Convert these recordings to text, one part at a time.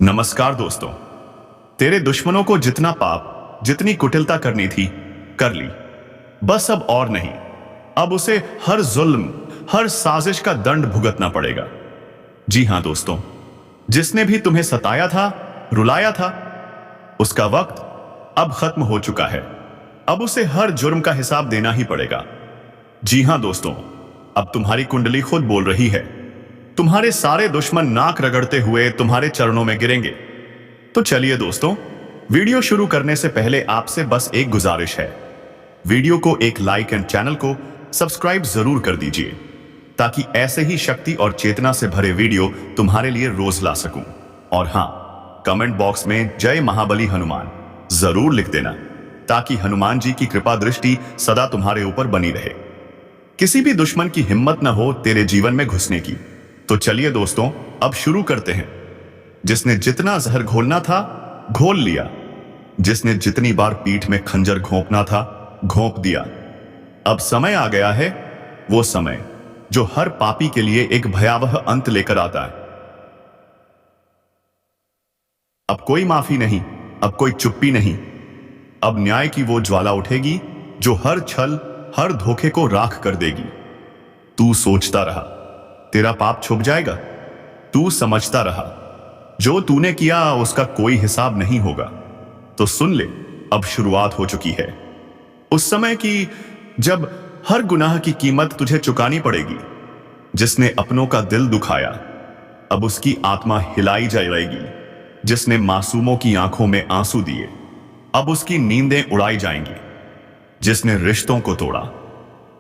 नमस्कार दोस्तों। तेरे दुश्मनों को जितना पाप, जितनी कुटिलता करनी थी, कर ली। बस अब और नहीं। अब उसे हर जुल्म, हर साजिश का दंड भुगतना पड़ेगा। जी हां दोस्तों, जिसने भी तुम्हें सताया था, रुलाया था, उसका वक्त अब खत्म हो चुका है। अब उसे हर जुर्म का हिसाब देना ही पड़ेगा। जी हां दोस्तों, अब तुम्हारी कुंडली खुद बोल रही है। तुम्हारे सारे दुश्मन नाक रगड़ते हुए तुम्हारे चरणों में गिरेंगे। तो चलिए दोस्तों, वीडियो शुरू करने से पहले आपसे बस एक गुजारिश है। वीडियो को एक लाइक एंड चैनल को सब्सक्राइब जरूर कर दीजिए, ताकि ऐसे ही शक्ति और चेतना से भरे वीडियो तुम्हारे लिए रोज ला सकूं। और हां, कमेंट बॉक्स में जय महाबली हनुमान जरूर लिख देना, ताकि हनुमान जी की कृपा दृष्टि सदा तुम्हारे ऊपर बनी रहे। किसी भी दुश्मन की हिम्मत न हो तेरे जीवन में घुसने की। तो चलिए दोस्तों, अब शुरू करते हैं। जिसने जितना जहर घोलना था, घोल लिया। जिसने जितनी बार पीठ में खंजर घोंपना था, घोंप दिया। अब समय आ गया है, वो समय जो हर पापी के लिए एक भयावह अंत लेकर आता है। अब कोई माफी नहीं, अब कोई चुप्पी नहीं। अब न्याय की वो ज्वाला उठेगी जो हर छल, हर धोखे को राख कर देगी। तू सोचता रहा, तेरा पाप छुप जाएगा। तू समझता रहा, जो तूने किया उसका कोई हिसाब नहीं होगा। तो सुन ले, अब शुरुआत हो चुकी है उस समय की, जब हर गुनाह की कीमत तुझे चुकानी पड़ेगी। जिसने अपनों का दिल दुखाया, अब उसकी आत्मा हिलाई जाएगी। जिसने मासूमों की आंखों में आंसू दिए, अब उसकी नींदें उड़ाई जाएंगी। जिसने रिश्तों को तोड़ा,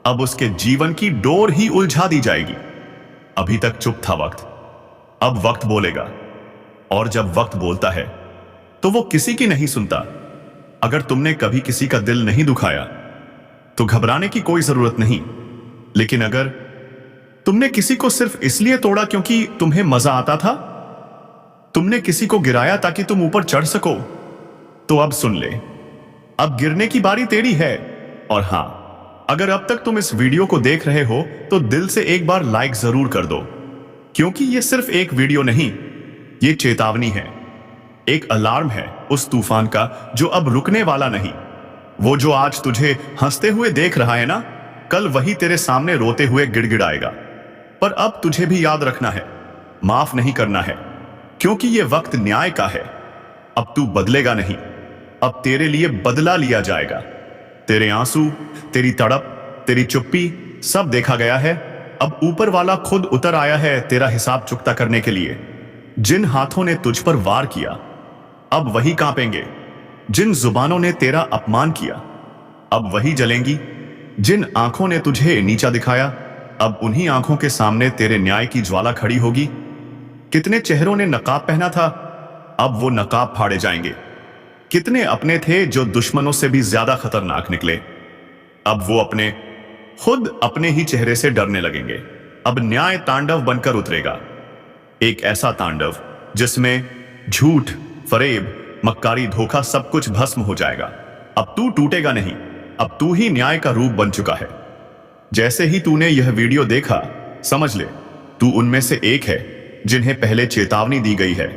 अब उसके जीवन की डोर ही उलझा दी जाएगी। अभी तक चुप था वक्त, अब वक्त बोलेगा। और जब वक्त बोलता है तो वो किसी की नहीं सुनता। अगर तुमने कभी किसी का दिल नहीं दुखाया तो घबराने की कोई जरूरत नहीं। लेकिन अगर तुमने किसी को सिर्फ इसलिए तोड़ा क्योंकि तुम्हें मजा आता था, तुमने किसी को गिराया ताकि तुम ऊपर चढ़ सको, तो अब सुन ले, अब गिरने की बारी तेरी है। और हां, अगर अब तक तुम इस वीडियो को देख रहे हो तो दिल से एक बार लाइक जरूर कर दो, क्योंकि ये सिर्फ एक वीडियो नहीं, ये चेतावनी है, एक अलार्म है उस तूफान का जो अब रुकने वाला नहीं। वो जो आज तुझे हंसते हुए देख रहा है ना, कल वही तेरे सामने रोते हुए गिड़गिड़ाएगा। पर अब तुझे भी याद रखना है, माफ नहीं करना है, क्योंकि ये वक्त न्याय का है। अब तू बदलेगा नहीं, अब तेरे लिए बदला लिया जाएगा। तेरे आंसू, तेरी तड़प, तेरी चुप्पी, सब देखा गया है। अब ऊपर वाला खुद उतर आया है तेरा हिसाब चुकता करने के लिए। जिन हाथों ने तुझ पर वार किया, अब वही कांपेंगे। जिन जुबानों ने तेरा अपमान किया, अब वही जलेंगी। जिन आंखों ने तुझे नीचा दिखाया, अब उन्हीं आंखों के सामने तेरे न्याय की ज्वाला खड़ी होगी। कितने चेहरों ने नकाब पहना था, अब वो नकाब फाड़े जाएंगे। कितने अपने थे जो दुश्मनों से भी ज्यादा खतरनाक निकले, अब वो खुद अपने ही चेहरे से डरने लगेंगे। अब न्याय तांडव बनकर उतरेगा, एक ऐसा तांडव जिसमें झूठ, फरेब, मक्कारी, धोखा सब कुछ भस्म हो जाएगा। अब तू टूटेगा नहीं, अब तू ही न्याय का रूप बन चुका है। जैसे ही तूने यह वीडियो देखा, समझ ले, तू उनमें से एक है जिन्हें पहले चेतावनी दी गई है।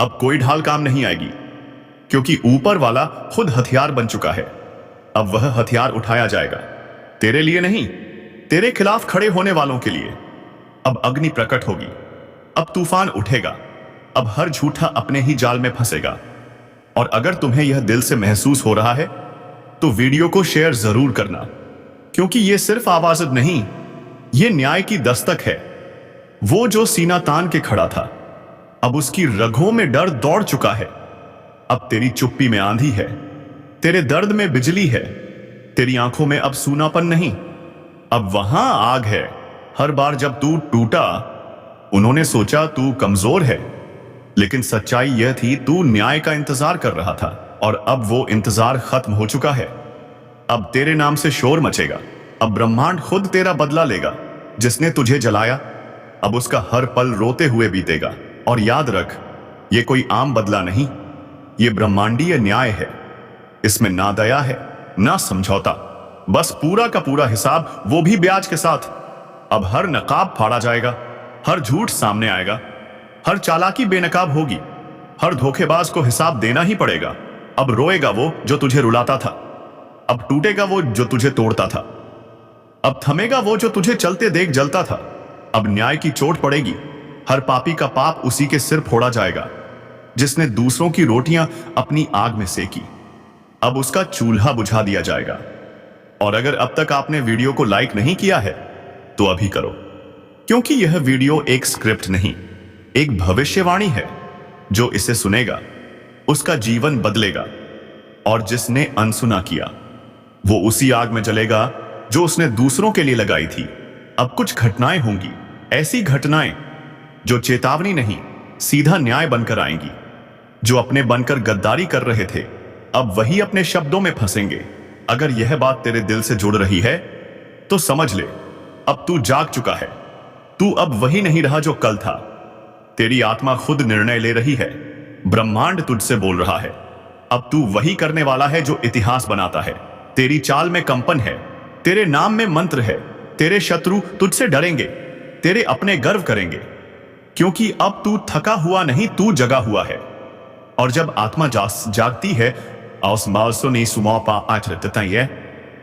अब कोई ढाल काम नहीं आएगी, क्योंकि ऊपर वाला खुद हथियार बन चुका है। अब वह हथियार उठाया जाएगा, तेरे लिए नहीं, तेरे खिलाफ खड़े होने वालों के लिए। अब अग्नि प्रकट होगी, अब तूफान उठेगा, अब हर झूठा अपने ही जाल में फंसेगा। और अगर तुम्हें यह दिल से महसूस हो रहा है तो वीडियो को शेयर जरूर करना, क्योंकि यह सिर्फ आवाज नहीं, यह न्याय की दस्तक है। वो जो सीना तान के खड़ा था, अब उसकी रगों में डर दौड़ चुका है। अब तेरी चुप्पी में आंधी है, तेरे दर्द में बिजली है, तेरी आंखों में अब सूनापन नहीं, अब वहां आग है। हर बार जब तू टूटा, उन्होंने सोचा तू कमजोर है, लेकिन सच्चाई यह थी तू न्याय का इंतजार कर रहा था। और अब वो इंतजार खत्म हो चुका है। अब तेरे नाम से शोर मचेगा, अब ब्रह्मांड खुद तेरा बदला लेगा। जिसने तुझे जलाया, अब उसका हर पल रोते हुए बीतेगा। और याद रख, ये कोई आम बदला नहीं, ये ब्रह्मांडीय न्याय है। इसमें ना दया है, ना समझौता, बस पूरा का पूरा हिसाब, वो भी ब्याज के साथ। अब हर नकाब फाड़ा जाएगा, हर झूठ सामने आएगा, हर चालाकी बेनकाब होगी। हर धोखेबाज को हिसाब देना ही पड़ेगा। अब रोएगा वो जो तुझे रुलाता था, अब टूटेगा वो जो तुझे तोड़ता था, अब थमेगा वो जो तुझे चलते देख जलता था। अब न्याय की चोट पड़ेगी, हर पापी का पाप उसी के सिर फोड़ा जाएगा जिसने दूसरों की रोटियां अपनी आग में सेकी। अब उसका चूल्हा बुझा दिया जाएगा। और अगर अब तक आपने वीडियो को लाइक नहीं किया है तो अभी करो, क्योंकि यह वीडियो एक स्क्रिप्ट नहीं, एक भविष्यवाणी है। जो इसे सुनेगा उसका जीवन बदलेगा, और जिसने अनसुना किया वो उसी आग में जलेगा जो उसने दूसरों के लिए लगाई थी। अब कुछ घटनाएं होंगी, ऐसी घटनाएं जो चेतावनी नहीं सीधा न्याय बनकर आएंगी। जो अपने बनकर गद्दारी कर रहे थे अब वही अपने शब्दों में फंसेंगे। अगर यह बात तेरे दिल से जुड़ रही है तो समझ ले, अब तू जाग चुका है। तू अब वही नहीं रहा जो कल था। तेरी आत्मा खुद निर्णय ले रही है, ब्रह्मांड तुझसे बोल रहा है। अब तू वही करने वाला है जो इतिहास बनाता है। तेरी चाल में कंपन है, तेरे नाम में मंत्र है। तेरे शत्रु तुझसे डरेंगे, तेरे अपने गर्व करेंगे, क्योंकि अब तू थका हुआ नहीं, तू जगा हुआ है। और जब आत्मा जागती है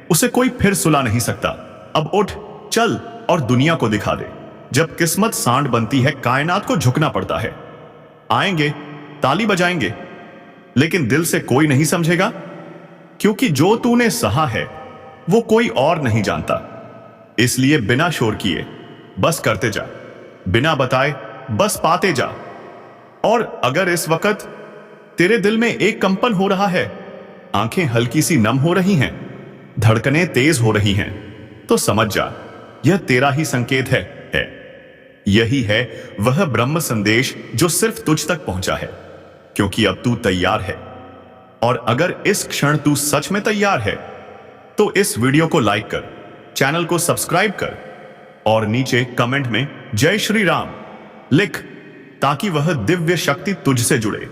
उसे कोई फिर सुला नहीं सकता। अब उठ, चल और दुनिया को दिखा दे। जब किस्मत सांड बनती है कायनात को झुकना पड़ता है। आएंगे, ताली बजाएंगे, लेकिन दिल से कोई नहीं समझेगा, क्योंकि जो तूने सहा है वो कोई और नहीं जानता। इसलिए बिना शोर किए बस करते जा, बिना बताए बस पाते जा। और अगर इस वक्त तेरे दिल में एक कंपन हो रहा है, आंखें हल्की सी नम हो रही हैं, धड़कनें तेज हो रही हैं, तो समझ जा यह तेरा ही संकेत है। यही है वह ब्रह्म संदेश जो सिर्फ तुझ तक पहुंचा है, क्योंकि अब तू तैयार है। और अगर इस क्षण तू सच में तैयार है तो इस वीडियो को लाइक कर, चैनल को सब्सक्राइब कर और नीचे कमेंट में जय श्री राम लिख, ताकि वह दिव्य शक्ति तुझसे जुड़े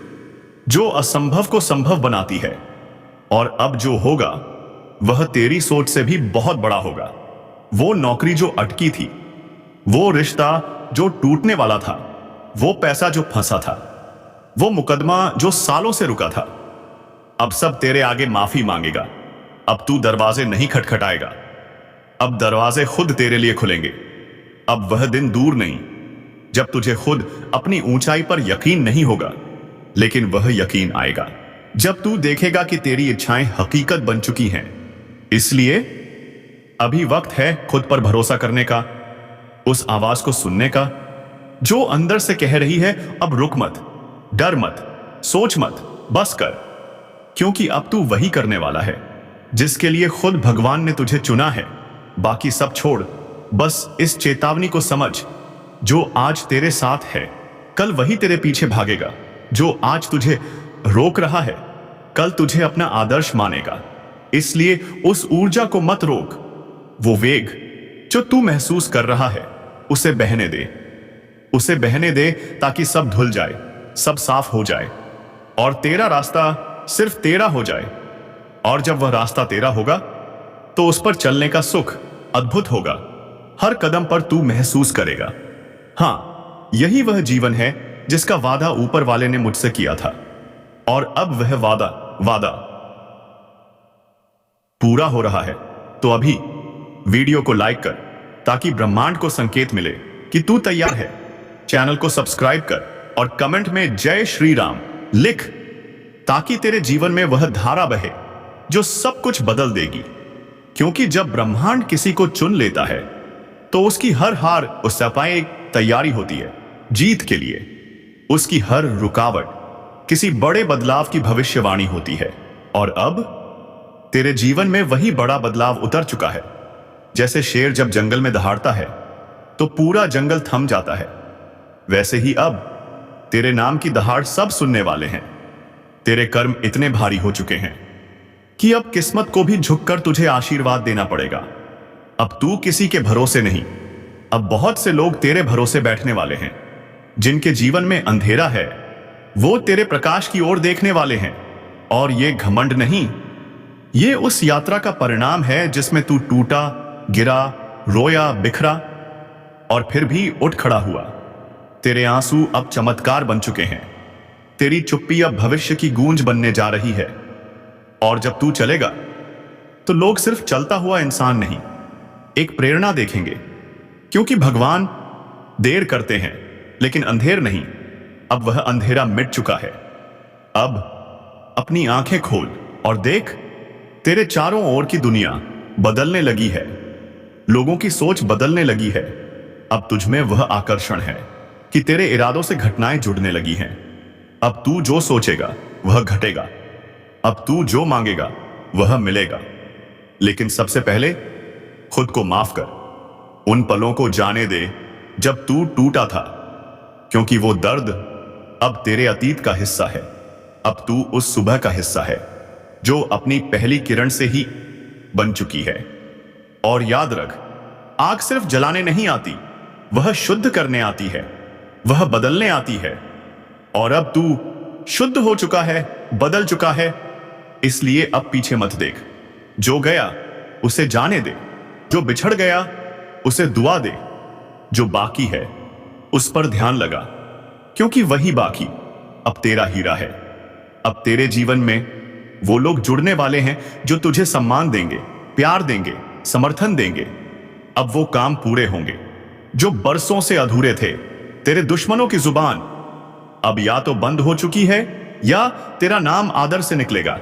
जो असंभव को संभव बनाती है। और अब जो होगा वह तेरी सोच से भी बहुत बड़ा होगा। वो नौकरी जो अटकी थी, वो रिश्ता जो टूटने वाला था, वो पैसा जो फंसा था, वो मुकदमा जो सालों से रुका था, अब सब तेरे आगे माफी मांगेगा। अब तू दरवाजे नहीं खटखटाएगा, अब दरवाजे खुद तेरे लिए खुलेंगे। अब वह दिन दूर नहीं जब तुझे खुद अपनी ऊंचाई पर यकीन नहीं होगा, लेकिन वह यकीन आएगा जब तू देखेगा कि तेरी इच्छाएं हकीकत बन चुकी हैं। इसलिए अभी वक्त है खुद पर भरोसा करने का, उस आवाज को सुनने का जो अंदर से कह रही है अब रुक मत, डर मत, सोच मत, बस कर। क्योंकि अब तू वही करने वाला है जिसके लिए खुद भगवान ने तुझे चुना है। बाकी सब छोड़, बस इस चेतावनी को समझ, जो आज तेरे साथ है कल वही तेरे पीछे भागेगा। जो आज तुझे रोक रहा है कल तुझे अपना आदर्श मानेगा। इसलिए उस ऊर्जा को मत रोक। वो वेग जो तू महसूस कर रहा है उसे बहने दे, उसे बहने दे, ताकि सब धुल जाए, सब साफ हो जाए और तेरा रास्ता सिर्फ तेरा हो जाए। और जब वह रास्ता तेरा होगा तो उस पर चलने का सुख अद्भुत होगा। हर कदम पर तू महसूस करेगा, हां, यही वह जीवन है जिसका वादा ऊपर वाले ने मुझसे किया था। और अब वह वादा पूरा हो रहा है। तो अभी वीडियो को लाइक कर, ताकि ब्रह्मांड को संकेत मिले कि तू तैयार है। चैनल को सब्सक्राइब कर और कमेंट में जय श्री राम लिख, ताकि तेरे जीवन में वह धारा बहे जो सब कुछ बदल देगी। क्योंकि जब ब्रह्मांड किसी को चुन लेता है तो उसकी हर हार उससे पाए एक तैयारी होती है जीत के लिए। उसकी हर रुकावट किसी बड़े बदलाव की भविष्यवाणी होती है। और अब तेरे जीवन में वही बड़ा बदलाव उतर चुका है। जैसे शेर जब जंगल में दहाड़ता है तो पूरा जंगल थम जाता है, वैसे ही अब तेरे नाम की दहाड़ सब सुनने वाले हैं। तेरे कर्म इतने भारी हो चुके हैं कि अब किस्मत को भी झुककर तुझे आशीर्वाद देना पड़ेगा। अब तू किसी के भरोसे नहीं, अब बहुत से लोग तेरे भरोसे बैठने वाले हैं। जिनके जीवन में अंधेरा है वो तेरे प्रकाश की ओर देखने वाले हैं। और ये घमंड नहीं, ये उस यात्रा का परिणाम है जिसमें तू टूटा, गिरा, रोया, बिखरा और फिर भी उठ खड़ा हुआ। तेरे आंसू अब चमत्कार बन चुके हैं, तेरी चुप्पी अब भविष्य की गूंज बनने जा रही है। और जब तू चलेगा तो लोग सिर्फ चलता हुआ इंसान नहीं, एक प्रेरणा देखेंगे। क्योंकि भगवान देर करते हैं लेकिन अंधेर नहीं। अब वह अंधेरा मिट चुका है। अब अपनी आंखें खोल और देख, तेरे चारों ओर की दुनिया बदलने लगी है। लोगों की सोच बदलने लगी है। अब तुझमें वह आकर्षण है कि तेरे इरादों से घटनाएं जुड़ने लगी हैं। अब तू जो सोचेगा वह घटेगा। अब तू जो मांगेगा वह मिलेगा। लेकिन सबसे पहले खुद को माफ कर। उन पलों को जाने दे जब तू टूटा था, क्योंकि वो दर्द अब तेरे अतीत का हिस्सा है। अब तू उस सुबह का हिस्सा है जो अपनी पहली किरण से ही बन चुकी है। और याद रख, आग सिर्फ जलाने नहीं आती, वह शुद्ध करने आती है, वह बदलने आती है। और अब तू शुद्ध हो चुका है, बदल चुका है। इसलिए अब पीछे मत देख। जो गया उसे जाने दे, जो बिछड़ गया उसे दुआ दे। जो बाकी है उस पर ध्यान लगा, क्योंकि वही बाकी अब तेरा हीरा है। अब तेरे जीवन में वो लोग जुड़ने वाले हैं जो तुझे सम्मान देंगे, प्यार देंगे, समर्थन देंगे। अब वो काम पूरे होंगे जो बरसों से अधूरे थे। तेरे दुश्मनों की जुबान अब या तो बंद हो चुकी है या तेरा नाम आदर से निकलेगा,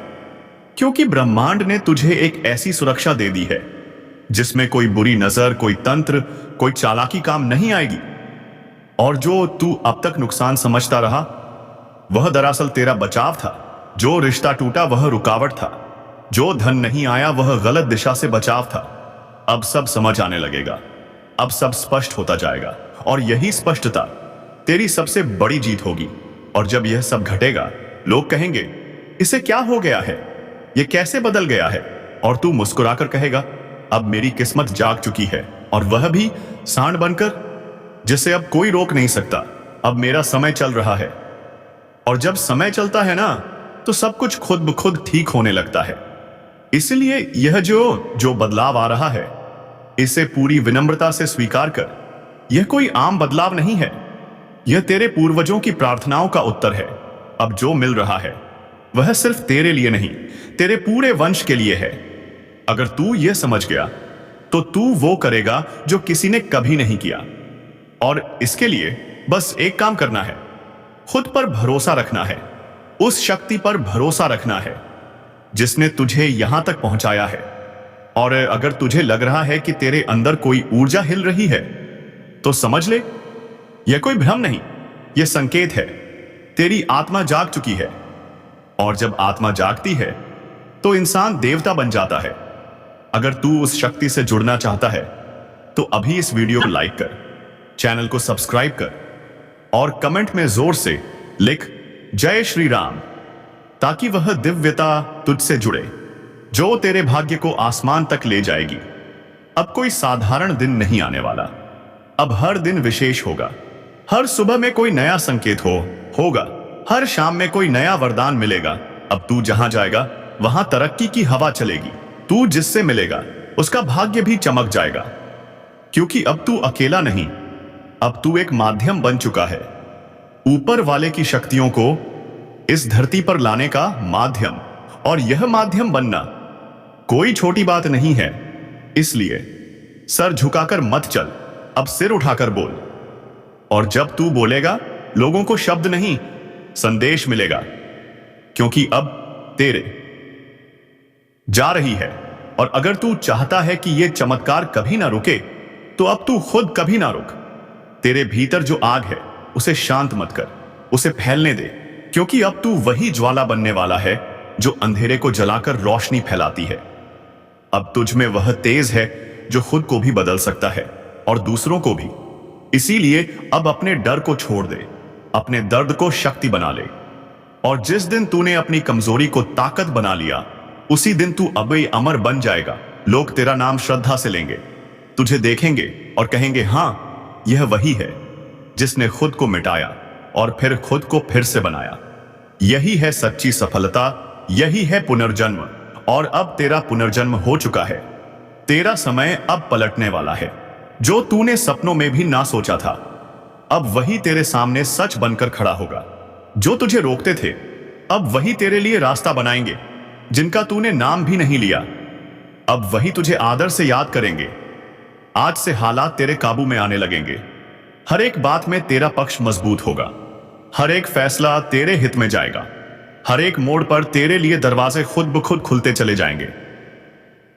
क्योंकि ब्रह्मांड ने तुझे एक ऐसी सुरक्षा दे दी है जिसमें कोई बुरी नजर, कोई तंत्र, कोई चालाकी काम नहीं आएगी। और जो तू अब तक नुकसान समझता रहा वह दरअसल तेरा बचाव था। जो रिश्ता टूटा वह रुकावट था। जो धन नहीं आया वह गलत दिशा से बचाव था। अब सब समझ आने लगेगा। अब सब स्पष्ट होता जाएगा और यही स्पष्टता तेरी सबसे बड़ी जीत होगी। और जब यह सब घटेगा लोग कहेंगे, इसे क्या हो गया है, यह कैसे बदल गया है। और तू मुस्कुराकर कहेगा, अब मेरी किस्मत जाग चुकी है, और वह भी सांड बनकर, जिसे अब कोई रोक नहीं सकता। अब मेरा समय चल रहा है। और जब समय चलता है ना तो सब कुछ खुद ब खुद ठीक होने लगता है। इसलिए यह जो बदलाव आ रहा है, इसे पूरी विनम्रता से स्वीकार कर। यह कोई आम बदलाव नहीं है, यह तेरे पूर्वजों की प्रार्थनाओं का उत्तर है। अब जो मिल रहा है वह सिर्फ तेरे लिए नहीं, तेरे पूरे वंश के लिए है। अगर तू यह समझ गया तो तू वो करेगा जो किसी ने कभी नहीं किया। और इसके लिए बस एक काम करना है, खुद पर भरोसा रखना है, उस शक्ति पर भरोसा रखना है जिसने तुझे यहां तक पहुंचाया है। और अगर तुझे लग रहा है कि तेरे अंदर कोई ऊर्जा हिल रही है तो समझ ले, यह कोई भ्रम नहीं, यह संकेत है। तेरी आत्मा जाग चुकी है। और जब आत्मा जागती है तो इंसान देवता बन जाता है। अगर तू उस शक्ति से जुड़ना चाहता है तो अभी इस वीडियो को लाइक कर, चैनल को सब्सक्राइब कर और कमेंट में जोर से लिख जय श्री राम, ताकि वह दिव्यता तुझसे जुड़े जो तेरे भाग्य को आसमान तक ले जाएगी। अब कोई साधारण दिन नहीं आने वाला, अब हर दिन विशेष होगा। हर सुबह में कोई नया संकेत होगा, हर शाम में कोई नया वरदान मिलेगा। अब तू जहां जाएगा वहां तरक्की की हवा चलेगी। तू जिससे मिलेगा उसका भाग्य भी चमक जाएगा, क्योंकि अब तू अकेला नहीं, अब तू एक माध्यम बन चुका है, ऊपर वाले की शक्तियों को इस धरती पर लाने का माध्यम। और यह माध्यम बनना कोई छोटी बात नहीं है। इसलिए सर झुकाकर मत चल, अब सिर उठाकर बोल। और जब तू बोलेगा लोगों को शब्द नहीं, संदेश मिलेगा, क्योंकि अब तेरे जा रही है। और अगर तू चाहता है कि यह चमत्कार कभी ना रुके तो अब तू खुद कभी ना रुक। तेरे भीतर जो आग है उसे शांत मत कर, उसे फैलने दे, क्योंकि अब तू वही ज्वाला बनने वाला है जो अंधेरे को जलाकर रोशनी फैलाती है। अब तुझ में वह तेज है जो खुद को भी बदल सकता है और दूसरों को भी। इसीलिए अब अपने डर को छोड़ दे, अपने दर्द को शक्ति बना ले। और जिस दिन तूने अपनी कमजोरी को ताकत बना लिया, उसी दिन तू अबे अमर बन जाएगा। लोग तेरा नाम श्रद्धा से लेंगे, तुझे देखेंगे और कहेंगे, हां, यह वही है जिसने खुद को मिटाया और फिर खुद को फिर से बनाया। यही है सच्ची सफलता, यही है पुनर्जन्म। और अब तेरा पुनर्जन्म हो चुका है। तेरा समय अब पलटने वाला है। जो तूने सपनों में भी ना सोचा था, अब वही तेरे सामने सच बनकर खड़ा होगा। जो तुझे रोकते थे अब वही तेरे लिए रास्ता बनाएंगे, जिनका तूने नाम भी नहीं लिया अब वही तुझे आदर से याद करेंगे। आज से हालात तेरे काबू में आने लगेंगे। हर एक बात में तेरा पक्ष मजबूत होगा, हर एक फैसला तेरे हित में जाएगा, हर एक मोड़ पर तेरे लिए दरवाजे खुद ब खुद खुलते चले जाएंगे।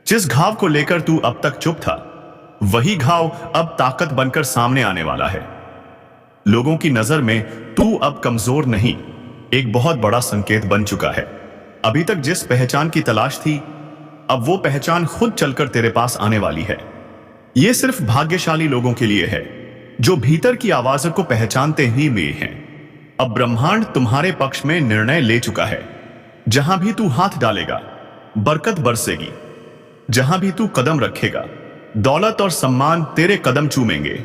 जिस घाव को लेकर तू अब तक चुप था, वही घाव अब ताकत बनकर सामने आने वाला है। लोगों की नजर में तू अब कमजोर नहीं, एक बहुत बड़ा संकेत बन चुका है। अभी तक जिस पहचान की तलाश थी, अब वो पहचान खुद चलकर तेरे पास आने वाली है। ये सिर्फ भाग्यशाली लोगों के लिए है, जो भीतर की आवाज को पहचानते ही में हैं। अब ब्रह्मांड तुम्हारे पक्ष में निर्णय ले चुका है। जहां भी तू हाथ डालेगा, बरकत बरसेगी। जहां भी तू कदम रखेगा, दौलत और सम्मान तेरे कदम चूमेंगे।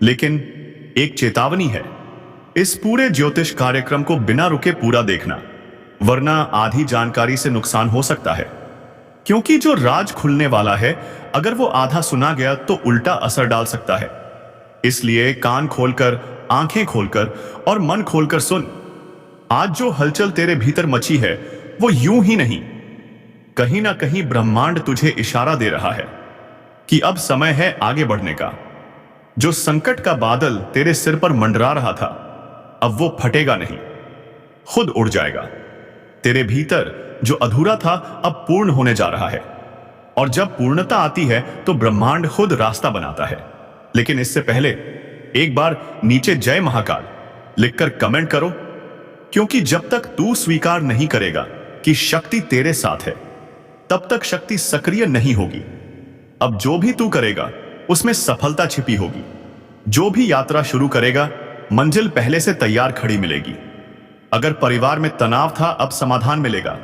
लेकिन एक चेतावनी है, इस पूरे ज्योतिष कार्यक्रम को बिना रुके पूरा देखना, वरना आधी जानकारी से नुकसान हो सकता है। क्योंकि जो राज खुलने वाला है, अगर वो आधा सुना गया तो उल्टा असर डाल सकता है। इसलिए कान खोलकर, आंखें खोलकर और मन खोलकर सुन। आज जो हलचल तेरे भीतर मची है, वो यूं ही नहीं, कहीं ना कहीं ब्रह्मांड तुझे इशारा दे रहा है कि अब समय है आगे बढ़ने का। जो संकट का बादल तेरे सिर पर मंडरा रहा था, अब वो फटेगा नहीं, खुद उड़ जाएगा। तेरे भीतर जो अधूरा था, अब पूर्ण होने जा रहा है। और जब पूर्णता आती है तो ब्रह्मांड खुद रास्ता बनाता है। लेकिन इससे पहले एक बार नीचे जय महाकाल लिखकर कमेंट करो, क्योंकि जब तक तू स्वीकार नहीं करेगा कि शक्ति तेरे साथ है, तब तक शक्ति सक्रिय नहीं होगी। अब जो भी तू करेगा, उसमें सफलता छिपी होगी। जो भी यात्रा शुरू करेगा, मंजिल पहले से तैयार खड़ी मिलेगी। अगर परिवार में तनाव था, अब समाधान मिलेगा।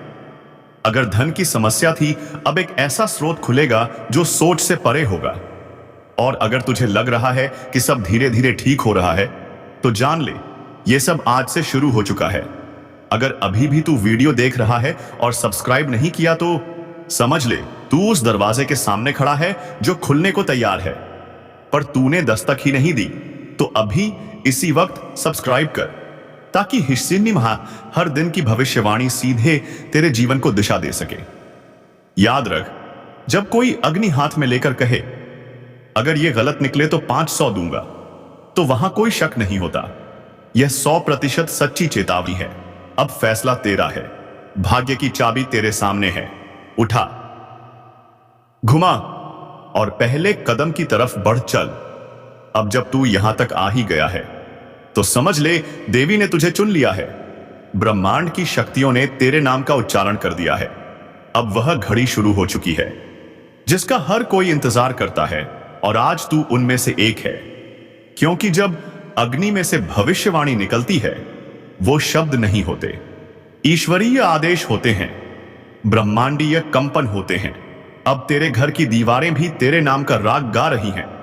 अगर धन की समस्या थी, अब एक ऐसा स्रोत खुलेगा जो सोच से परे होगा। और अगर तुझे लग रहा है कि सब धीरे धीरे ठीक हो रहा है, तो जान ले, यह सब आज से शुरू हो चुका है। अगर अभी भी तू वीडियो देख रहा है और सब्सक्राइब नहीं किया, तो समझ ले तू उस दरवाजे के सामने खड़ा है जो खुलने को तैयार है, पर तूने दस्तक ही नहीं दी। तो अभी इसी वक्त सब्सक्राइब कर, ताकि हिस्सेनी हर दिन की भविष्यवाणी सीधे तेरे जीवन को दिशा दे सके। याद रख, जब कोई अग्नि हाथ में लेकर कहे अगर यह गलत निकले तो 500 दूंगा, तो वहां कोई शक नहीं होता। यह 100% सच्ची चेतावनी है। अब फैसला तेरा है, भाग्य की चाबी तेरे सामने है। उठा, घुमा और पहले कदम की तरफ बढ़ चल। अब जब तू यहां तक आ ही गया है, तो समझ ले देवी ने तुझे चुन लिया है। ब्रह्मांड की शक्तियों ने तेरे नाम का उच्चारण कर दिया है। अब वह घड़ी शुरू हो चुकी है जिसका हर कोई इंतजार करता है, और आज तू उनमें से एक है। क्योंकि जब अग्नि में से भविष्यवाणी निकलती है, वो शब्द नहीं होते, ईश्वरीय आदेश होते हैं, ब्रह्मांडीय कंपन होते हैं। अब तेरे घर की दीवारें भी तेरे नाम का राग गा रही हैं।